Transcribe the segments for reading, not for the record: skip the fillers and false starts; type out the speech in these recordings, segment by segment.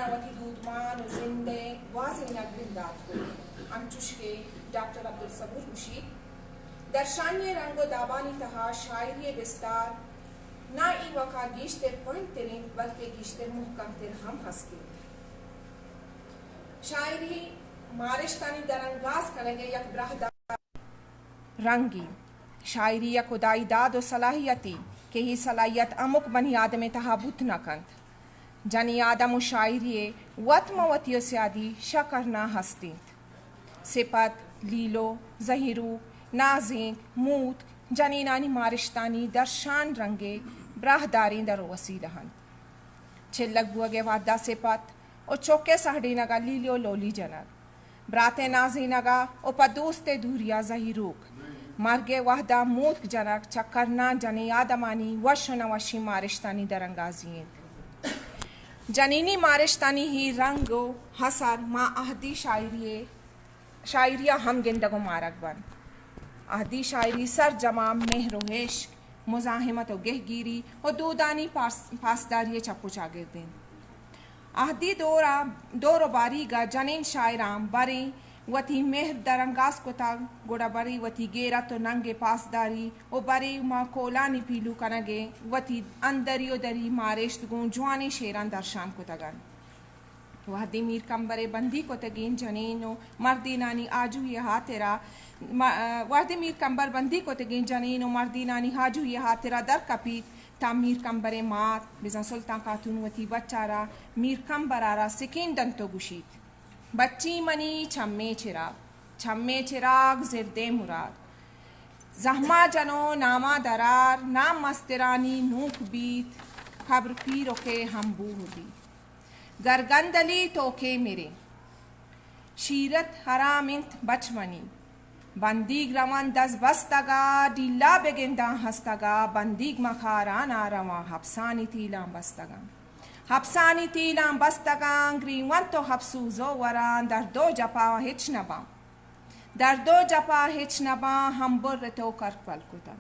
وتی دودمان و زنده واضح نگرندات کو انچوش کے ڈاکٹر عبدالصبور گوشی در شانی رنگ و دابانی تہا شاعری بستار نہ ای وقا گیشتر پوائنٹ ترین بلکہ گیشتر محکم تر ہم ہستی شاعری مارشتانی در انگاز کنگے یک برہدار رنگی شاعری یک خدائی داد و صلاحیتی کہ ہی صلاحیت امک بنی آدم تہا بت نہ کند جنی آدم و شاعری وط موتی و سیادی شکرنا ہستیند سپت لیلو زہیرو نازیں موت جنینانی مارشتانی در شان رنگے براہدارین در وسیلہن چلک بوگے وعدہ سپت او چوکے سہڈی نگا لیلیو لولی جنگ براتے نازی نگا او پا دوست دوریا زہیروک مرگے وحدہ موت جنک چکرنا جنی آدمانی وش و نوشی مارشتانی در انگازیند جنینی مارشتانی ہی رنگ و حسر ما اہدی شاعریہ ہم گندگو مارک بن اہدی شاعری سر جمع مہر و عشق مزاحمت و گہگیری و دودانی پاسداری چپو چاگردین اہدی دور و باری گا جنین شاعران بری وتی مہر درنگاز کتا گوڑا بری وتی گیرت و ننگ پاسداری و بری ما کولانی پیلو کنگے وتی اندری و دری مارشت گون جوانی شیران درشان کتگن وحدی میر کمبرے بندی کتگین جنین و مردینانی آجوی ہاترا وحدی میر کمبر بندی کتگین جنین و مردینانی آجوی ہاترا در کپیت تا میر کمبرے مات بزن سلطان خاتون وتی بچارا میر کمبرارا سکین دنتو گوشید بچی منی چھمے چراغ زردے مراد زہما جنو ناما درار نام مسترانی نوک بیت خبر پیرو کے ہم بو دی گرگندلی توکے میرے شیرت حرام انت بچمنی بندیگ روان دز بستگا ڈیلا بگنداں ہستگا بندیگ مخارانا رواں حبسانی تیلان بستگا حبسانی تیلان بستگان گریوان تو حبسوزو وران در دو جپا ہچ نبام در دو جپا ہچ نبام ہم بر تو کرپل کتا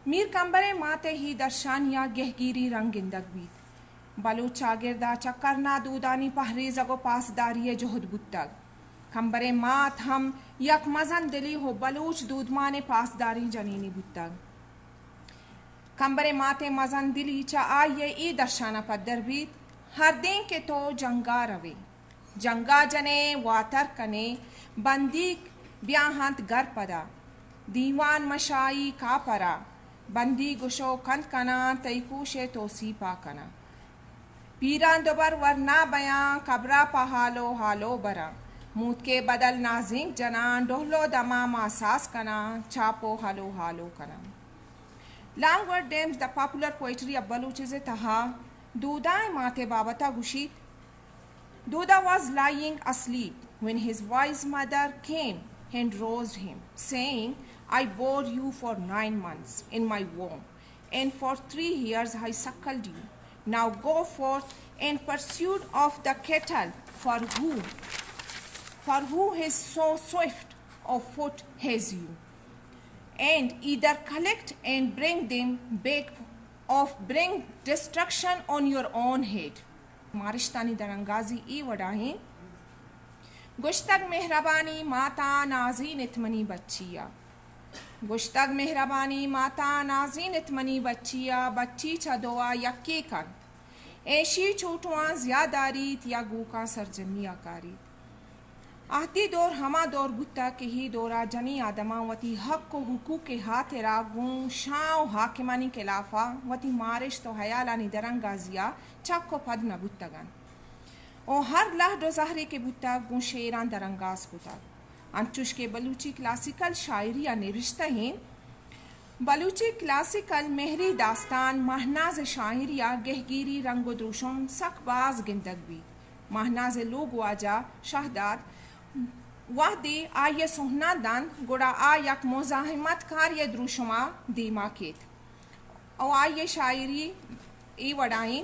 میر کمبرے ماتے ہی درشانیا گہگیری رنگندگ بیت بلوچ چاگردہ چکرنا دودانی پہریزگ و پاسداری جہد بتگ کمبرے مات ہم یک مزن دلی ہو بلوچ دودمان پاسداری جنینی بتگ کمبرے ماتے مزن دلی چا آئیے ای درشانہ پدر بیت ہر دین کے تو جنگا روے جنگا جنے واتر کنے بندیک بیاہنت گر پدا دیوان مشائی کا پرا بندی گشو کند کنا تیکوش توسی پا کنا پیران دوبر ورنا بیان قبرہ پہالو حالو برا موت کے بدل نازنگ جنان ڈہلو دما ماساس کنا چاپو حالو حالو کنا Langward names the popular poetry of Baluchis taha Duda mate babata gushit. Duda was lying asleep when his wise mother came and roused him, saying, I bore you for 9 months in my womb, and for 3 years I suckled you. Now go forth and pursue of the cattle, for who is so swift of foot has you. And either collect and bring them back, or bring destruction on your own head. مارشتانی درنگازی ای وڈاہیں گشتگ مہربانی ماتا نازین اتمنی بچیا گشتگ مہربانی ماتا نازین اتمنی بچیا بچی چا دعا یکی کن ایشی چھوٹواں زیاداریت یا گوکا سرجمیا کاریت آہدی دور ہما دور بتا کہ ہی دورا جنی آدما وتی حق و حقوق کے ہاتھ راگوں شاں و حاکمانی خلافا وتی مارش تو حیالانی درنگازیا چک و پد نہ بتگن او ہر لہد و زہرے کے بتا گوں شیران درنگاز کتا انچوش کے بلوچی کلاسیکل شاعریہ نوشتہ ہیں بلوچی کلاسیکل مہری داستان مہناز شاعریہ گہگیری رنگ و دروشم سک باز گندگ بھی مہناز لوگ واجہ شہداد وحدی آئیے سہنا دن گوڑا آیک مزاحمت کار یہ دروشما دیما کیت او آئیے شاعری ای وڈائیں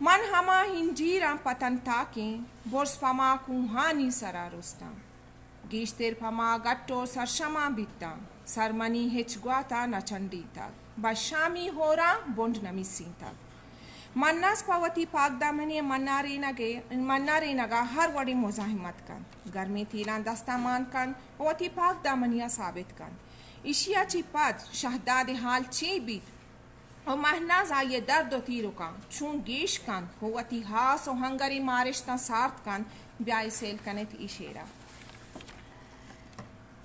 من ہما ہنجیرا پتن تاکیں برس پما کوہانی سرا رستا گیشتر پما گٹو سرشما بیتا سرمنی ہچ گواتا نچندیتا بشامی ہورا بونڈ نمی سینتا مناس پاوتی پاک دامنی مناری نگا ہر وڑی مزاحمت کن گرمی تیلان دستامان کن وتی پاک دامنیا ثابت کن اشیا چی پد شہداد حال چی بیت و مہناز آئیے درد و تیرو کن چون گیش کن ہوتی ہاس و ہنگری مارشتا سارت کن بیائی سیل کنت ایشیرا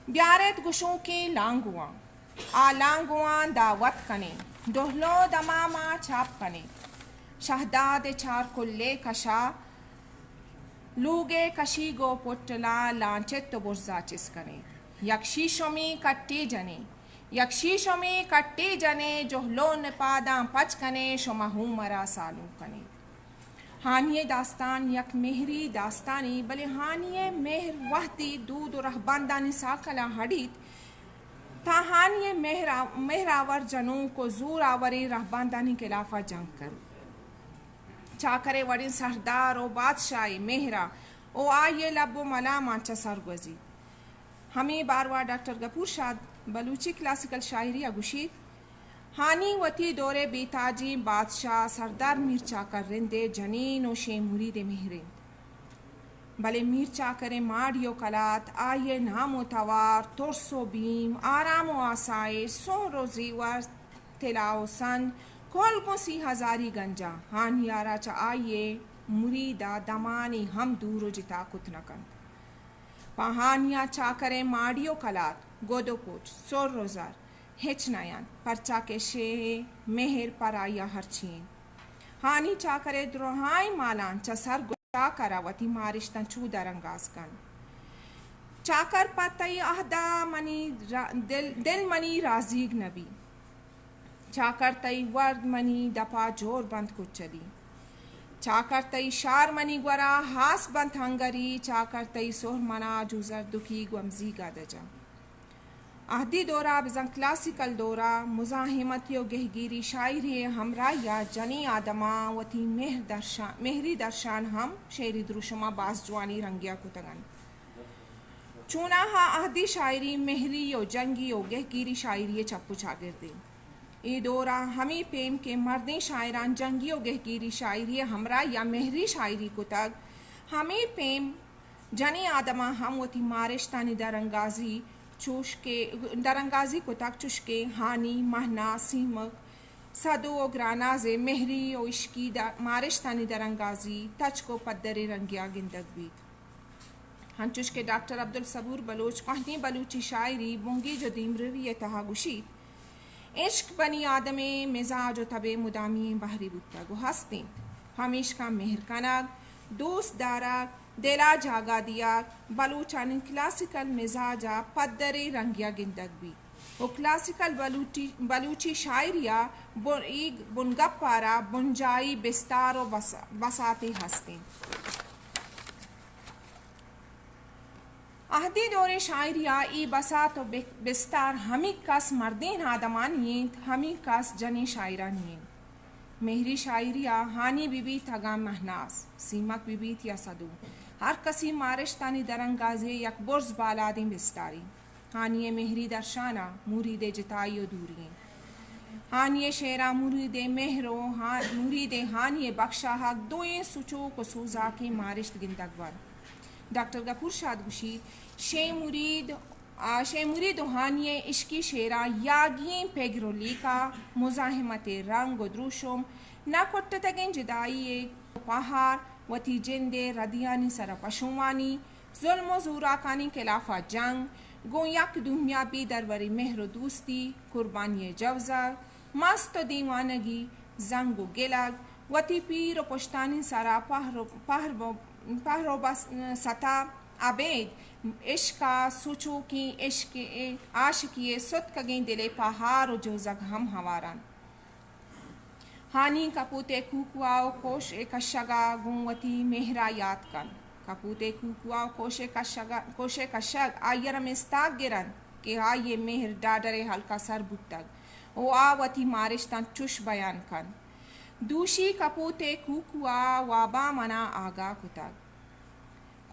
بیارت گشوں کی لانگوان آ لانگوان دعوت کنے ڈہلو دماما چاپ کنے شہداد چار کلے کشا لوگے کشی گو پٹلا لانچت تو برزا چس کنے یکشی شمی کٹی جنے جہلو نپاداں پچ کنے شما ہوں مرا سالو کنے ہانیے داستان یک مہری داستانی بلے ہانیے مہر وحدی دود و رہباندانی ساکلا ہڑیت تا ہانیے مہراور جنوں کو زور آوری رہباندانی خلافہ جنگ کرو چاکرے وڑین سردار و بادشاہی مہرا او آئیے لب و ملا مانچا سرگوزی ہمیں باروا ڈاکٹر غفور شاد بلوچی کلاسیکل شاعری اگوشید ہانی وتی دورے بیتاجی بادشاہ سردار میر چاکر رندے جنین و شیموری دے مہرین بلے میر چاکرے ماڑیو کلات آئیے نام و توار ترس و بیم آرام و آسائش سہر و زیور تلا و سن کل کو 30,000 گنجا ہان یارا چا آئیے مریدا دمانی ہم دور و جتا کتنکن پہانیا چاکرے ماڑیو کلات گودو کوچ سور روزار ہچ نیان پرچا کے شے مہر پر آیا ہر چین ہانی چاکرے دروہائی مالان چا سر گوشا کرا وتی مارشتن چو درنگاز کن چاکر پتائی اہدا منی دل منی رازیگ نبی چاکر تئی ورد منی دپا جور بند کچلی چاکر تئی شار منی گورا ہاس بند ہنگری چاکر تئی سور منا جوزر دکی گومزی گادجا اہدی دورا بزن کلاسیکل دورا مزاحمتی و گہگیری شاعری ہمراہ یا جنی آدما وتی مہری درشان ہم شیری دروشما باس جوانی رنگیا کتگن چونا ہا اہدی شاعری مہری و جنگی و گہگیری شاعری چپو چاگردے ای دورا ہمیں پیم کے مردیں شاعران جنگی و گہگیری شاعری ہمراہ یا مہری شاعری کو تگ ہمیں پیم جنی آدما ہم وتی مارشتانی درنگازی کو تک چشکے ہانی مہنا سیمک صدو و گراناز مہری و عشقی مارشتانی درنگازی تچ کو پدر رنگیا گندگ بیت ہنچوش کے ڈاکٹر عبدالصبور بلوچ قہنی بلوچی شاعری بونگی جو دیمروی تہا گشید عشق بنی آدم مزاج و طب مدامی بحری بودتا گو ہستے ہمیش کا مہر کنگ دوست دارک دلا جاگا دیا بلوچانی کلاسیکل مزاجا پدر رنگیا گندگ بھی و کلاسیکل بلوچی شاعریہ بنگپ پارا بنجائی بستار و بساتے ہستے اہدی دور شاعریہ ای بسات و بستار ہمی کس مردین آدمانییں ہمی کس جنی شاعرانییں مہری شاعریہ ہانی بی تگا مہناس سیمک بی یا صدو ہر کسی مارشتانی درنگازی یک برز بالادیں بستاری ہانی مہری درشانہ مرید جتائی و دوریں ہانی شیرہ مرید مہرو مرید ہانی بخشا حق دوئیں سچو کو سوزا کی مارشت گندگور ڈاکٹر غفور شاد گوشید شے مرید ہانی عشقی شیرہ یاگیں پیگرولی کا مزاحمت رنگ و دروشم نہ کٹتگیں جدائی پہار وتی جندے ردیانی سر پشوانی ظلم و زوراکانی خلافہ جنگ گو یک دنیا بی دروری مہر و دوستی قربانی جوزر مست و دیوانگی زنگ و گلگ وتی پیر و پشتانی سرا پہرو بس ستا عبید عشقا سوچو کی عشق عاشقی ستکگیں دلے پہار و جوزگ ہم ہواران ہانی کپوتے کوکواو کوش کشگا گونوتی مہرا یاد کن کپوتے کوکواو کوش کشگ آئیرم استاگ گرن کہ آئیے مہر ڈاڈرے ہلکا سر بودتگ او آوتی مارشتان چش بیان کن دوشی کپوتے کوکوا وابا منا آگا کتگ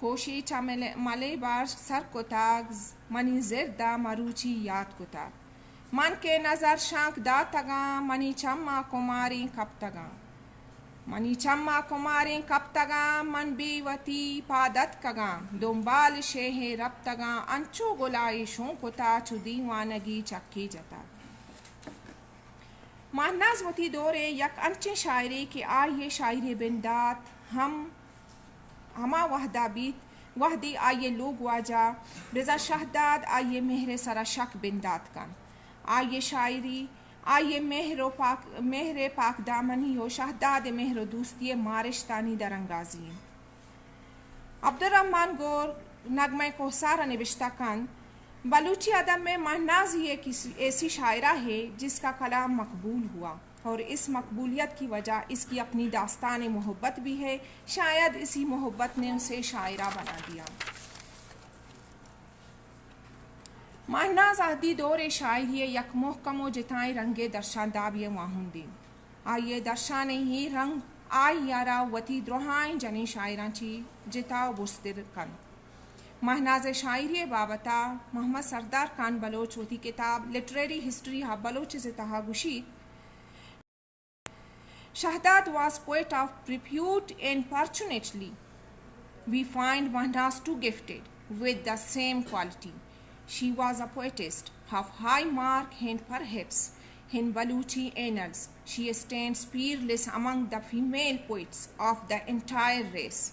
کوشی چا ملے بار سر کتگ منی زردہ مروچی یاد کتگ من کے نظر شانک دا تگا منی چما کماری کب تگا منی چما کماریں کب تگاں من بیوتی پادت کگاں دنبال شہ رب تگاں انچو گلائشوں کتا چو دیوانگی چکی جتا. مہناز وتی دورے یک انچے شاعری کہ آئیے شاعری بندات ہما وحدہ بیت وحدی آئیے لوگ واجہ رضا شہداد آئیے مہر سرا شک بندات کن آئیے شاعری آئیے مہر پاک دامنی و شہداد مہر و دوستی مارشتانی درنگازی. عبدالرحمن گور نغمہ کوثر نوشتہ کن بلوچی ادب میں مہناز ہی ایک ایسی شاعرہ ہے جس کا کلام مقبول ہوا اور اس مقبولیت کی وجہ اس کی اپنی داستان محبت بھی ہے. شاید اسی محبت نے اسے شاعرہ بنا دیا. مہناز آہدی دور شاعری یک محکم و جتائیں رنگے درشان دابی واہن دین آئیے درشانے ہی رنگ آئی یارا وتی دروہائیں جنی شاعران چی جتا و بستر کن. مہناز شاعری بابتا محمد سردار خان بلوچ وتی کتاب لٹریری ہسٹری ہا Baloch زتہا گشید Shahdad was poet of repute and fortunately we find Mahnaz too gifted with the same quality. She was a poetess of high mark and perhaps in Baluchi annals she stands peerless among the female poets of the entire race.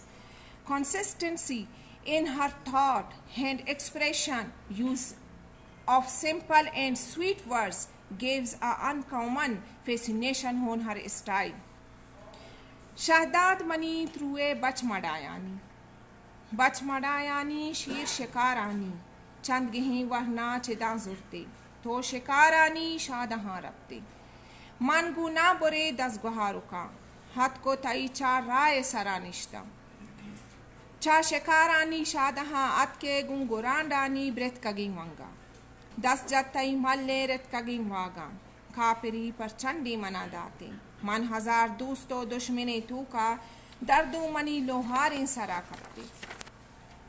Consistency in her thought and expression, use of simple and sweet words gives an uncommon fascination on her style. Shahdad منی تروے بچ مڈایانی شیر شکارانی چند گہیں ورنہ چداں زرتے تو شکارانی شادہاں ربتے من گونا برے دس گہارکا ہاتھ کو تئی چار رائے سرانشتہ چا شکارانی شادہاں ات کے گنگرانڈانی برت کگیں ونگا دس جتائی ملے رت کگیں واگاں کھاپری پر چنڈی منا داتے من ہزار دوستو دشمنے تو کا دردو منی لوہاریں سرا کرتے.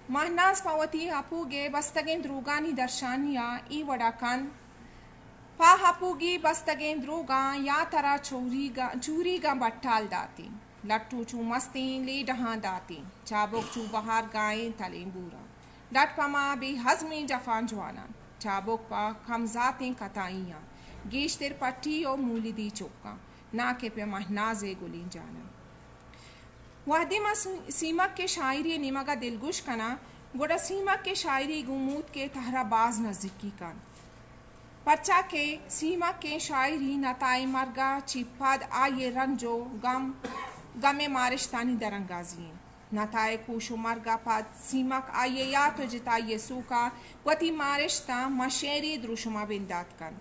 مہناز پاوتی ہپوگے بستگیں دروگانی درشانیا ای وڑا کن پا ہپوگی بستگیں دروگاں یا ترا چوری گا بٹال داتی لٹو چو مستیں لی ڈہاں داتی چابک چو بہار گائیں تلیں بورا ڈٹ پما بے ہضمی جفان جوانا چابک پا کمزاتیں کتائیاں گیشتر پٹی و مولی دی چوکاں نا کے پہ مہنازے گلیں جانا. وحدی ما سیمک کے شاعری نمگا دلگوش کنا گوڑا سیمک کے شاعری گموت کے تہرا باز نزدیکی کن پرچا کے سیمک کے شاعری نتائی مرگا چیپاد آئیے رنجو غم مارشتانی درنگازی نتائے کوشو مرگا پاد سیمک آئیے یا تو جتائیے سوکا وتی مارشتا مشیری دروشما بندات کن.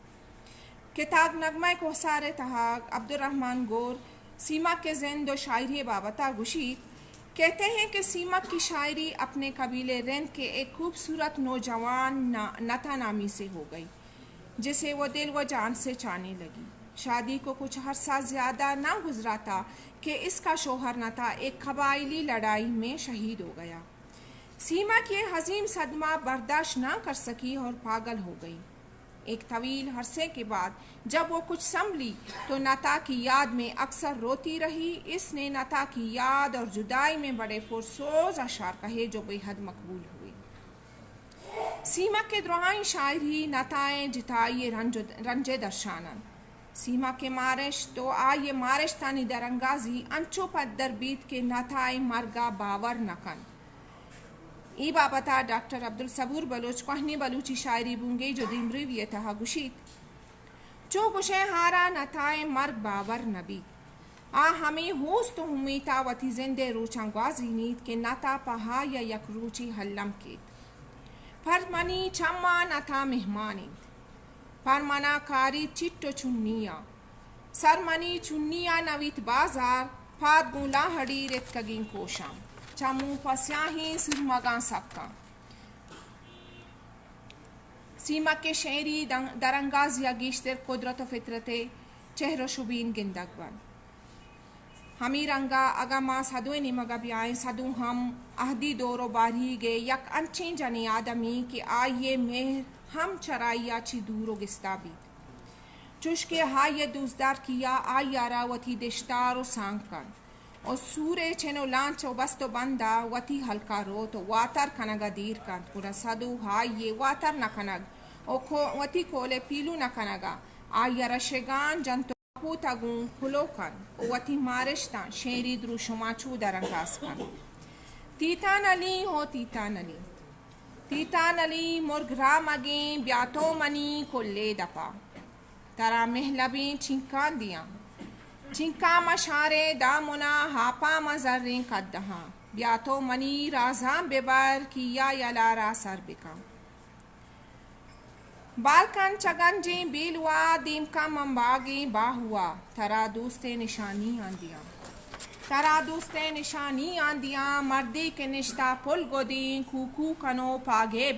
کتاب نغمہ کوثر تہا عبدالرحمن گور سیمک کے زند و شاعری بابتا گشید کہتے ہیں کہ سیمک کی شاعری اپنے قبیلے رند کے ایک خوبصورت نوجوان نتا نامی سے ہو گئی جسے وہ دل و جان سے چاہنے لگی. شادی کو کچھ عرصہ زیادہ نہ گزرا تھا کہ اس کا شوہر نتا ایک قبائلی لڑائی میں شہید ہو گیا. سیمک یہ عظیم صدمہ برداشت نہ کر سکی اور پاگل ہو گئی. ایک طویل عرصے کے بعد جب وہ کچھ سنبھلی تو نتا کی یاد میں اکثر روتی رہی. اس نے نتا کی یاد اور جدائی میں بڑے پرسوز اشعار کہے جو بے حد مقبول ہوئے. سیمک کے دروہائیں شاعری نتائیں جتائی رنج درشانن سیمک کے مارش تو آئیے مارش تانی درنگازی انچو پدر بیت کے نتائیں مرگا باور نکن. ای بابتا ڈاکٹر عبدالصبور بلوچ کوہنی بلوچی شاعری بونگے جو دیمریوی تہا گشید چو گشے ہارا نتائیں مرگ باور نبی آ ہمیں ہوست تو ہمیتا وتی زندے روچان گوازی نیت کے نتا پہا یا یک روچی حلم کیت پر منی چما نتا مہمانیت پر منا کاری چٹو چنیا سر منی چنیا نویت بازار پاد گولا ہڑی رت کگین کوشام چمو پسیاہیں سرمگاں سکاں. سیمک کے شعری درنگاز یا گیشتر قدرت و فطرت چہر و شبین گندگ بن ہمی رنگا اگا ماں سدویں نمگا بیائیں سدو ہم اہدی دور و باری گے یک انچیں جنی آدمی کہ آئیے مہر ہم چرائیا چی دور و گستا بیت چوش کے ہائیے دوزدار کیا آئیارا وتی دشتار و سانگ کن o sure cheno lancho basto banda wati halka rot o watar kanaga dir kant pura sadu haye watar nakanag o ko wati kole pilu nakanaga ayara shegan janto putagun kulokan o wati marishtan sheri dru shumachu darangas kan titan ali ho titan ali morgra magi biato mani kolle dapa tara mehlabin chinkan diya چنکا مشارے دامنا ہاپا مزرین قدہا بیاتو منی رازام ببر کیا یلارا سر بکا بالکن چگن جی بیلوا them کا منباگی باہوا ترا دوست نشانی آندیاں مردی کے نشتا پل گودین کوکو کنو پاگے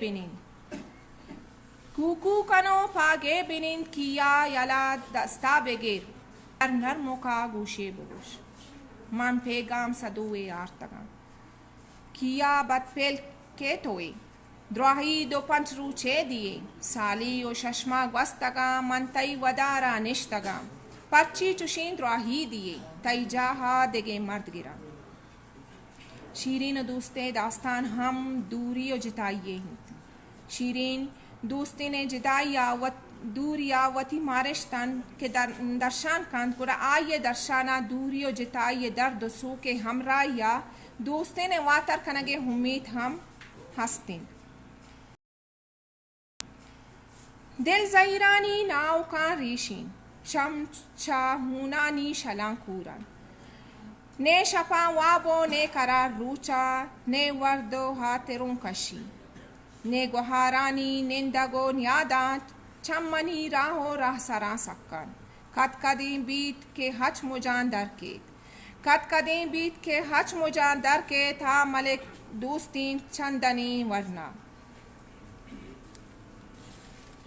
بنین کیا یلا دستا بگیر نرمو کا گوشے بگوش من پیغام صدوے آرتگا کیا بد پیل کے توئے دراہی دو پنچ روچے دیے سالی و ششما گوستگا من تئی ودارا نشتگا پرچی چشین دراہی دیے تئی جاہا دگے مرد گرا شیرین دوستے داستان ہم دوری و جتائیے ہیں شیرین دوستی نے جدائیا دوریا وتی مارشتن کے درشان کند پورا آئیے درشانا دوری و جتائیے درد و سو کے ہمراہ یا دوستے نے واتر کنگے ہمید ہم ہستیں دل زہیرانی ناو کان ریشین شم چاہونانی شلان کورن نے شپا وابو نے قرار روچا نے وردو ہاترون کشی نے گوہارانی نندگو نیادات چمنی راہو راہ سرا سکن کد کدیں بیت کے ہچ مجان در کے تھا ملک دوستین چندنی ورنا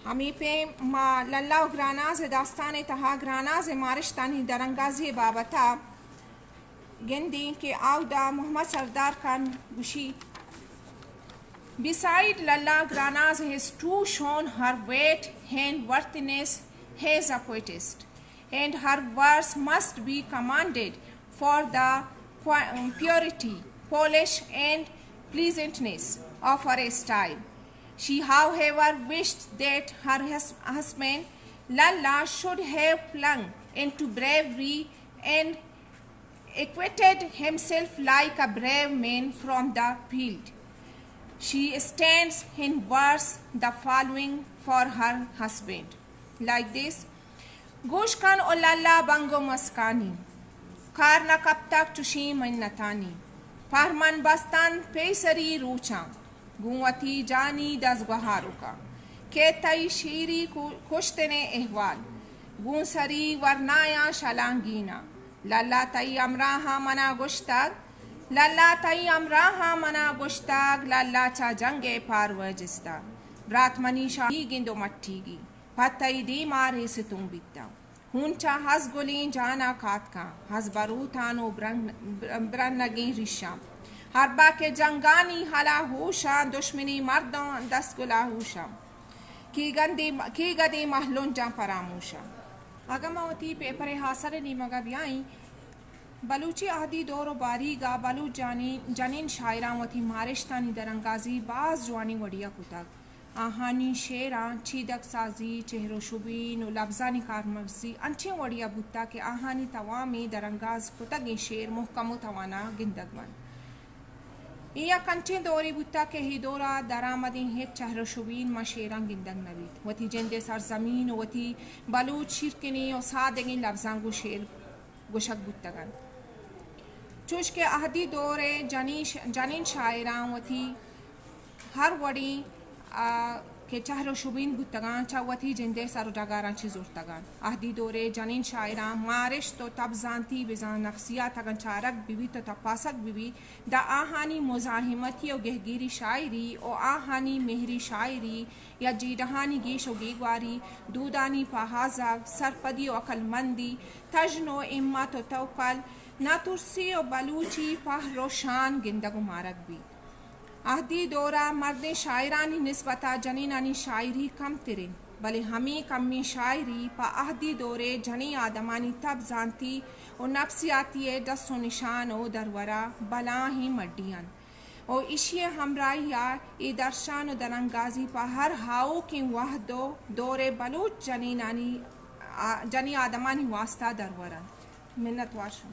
ہمیں پہ ما للہ و گراناز داستان تہا گراناز مارشتانی درنگازی بابتا گندین کے آودا محمد سردار کان گوشی Beside Lalla Granaz has too shown her weight and worthiness as a poetess, and her verse must be commended for the purity, polish and pleasantness of her style. She, however, wished that her husband Lalla should have flung into bravery and acquitted himself like a brave man from the field. She stands in verse the following for her husband like this: Goshkan o lalla bango maskani karna kab tak tushi minnatani parman bastan peisari rucha gunwati jani das guharuka ketai shiri kushtene ehwal gunsari warnaya shalangina lalla tai amraha mana gushtag للا تئی امراہا منا گشتاگ للا چا جنگے پاروجستا برات منی شاہی گندو مٹھی گی پتائی دی مارے ستوں بیتا ہون چا ہز گلین جانا کات کا ہز بروتانو برنگیں رشام ہربا کے جنگانی حلا ہوشا دشمنی مردوں دس گلا ہوشا کی گدی محلون جا پراموشا اگماوتی پیپر حاصل نیمگا بیائیں بلوچی عہدی دور و باری گا بلوچ جنین شاعران وتی مارشتانی درنگازی باز جوانی وڑیا کتک آہانی شیران چیدک سازی چہر و شبین و لفظانی کارمرزی انچیں وڑیا بوتا کہ آہانی توامی درنگاز کتگیں شیر محکم و توانا گندگمن یا کنچیں دوری بوتا کہ ہی دورا درآمدیں ہیک چہر و شبین ما شیران گندگ نوید وتی جند سرزمین و وتی بلوچ شرکنی و سادگیں لفظان گو شیر گوشک بوتگن چوش کے عہدی دور جنین شاعران وتی ہر وڑی کے چہر و شبین بوتگان چاوتی جندے سر و ڈگاران چی زورتگان عہدی دور جنین شاعران مارش تو تب زانتی بزان نفسیات اگن چارک بیوی تو تپاسک بیوی دا آہانی مزاحمتی و گہگیری شاعری و آہانی مہری شاعری یا جیدہانی گیش و گیگواری دودانی پاہازا سرپدی و عقل مندی تجن و امت و توکل ناترسی و بلوچی پہ روشان گندگ و مارک بھی عہدی دورہ مرد شاعرانی نسبتا جنینانی شاعری کم ترین بلے ہمیں کمی شاعری پا اہدی دورے جنی آدمانی تب زانتی و نفسیاتی دست و نشان و درورا بلا ہی مڈیان او اشی ہمراہیا ای درشان و درنگازی پا ہر ہاؤ کی وحدو دورے بلوچ جنی آدمانی واسطہ درورا منت واشم.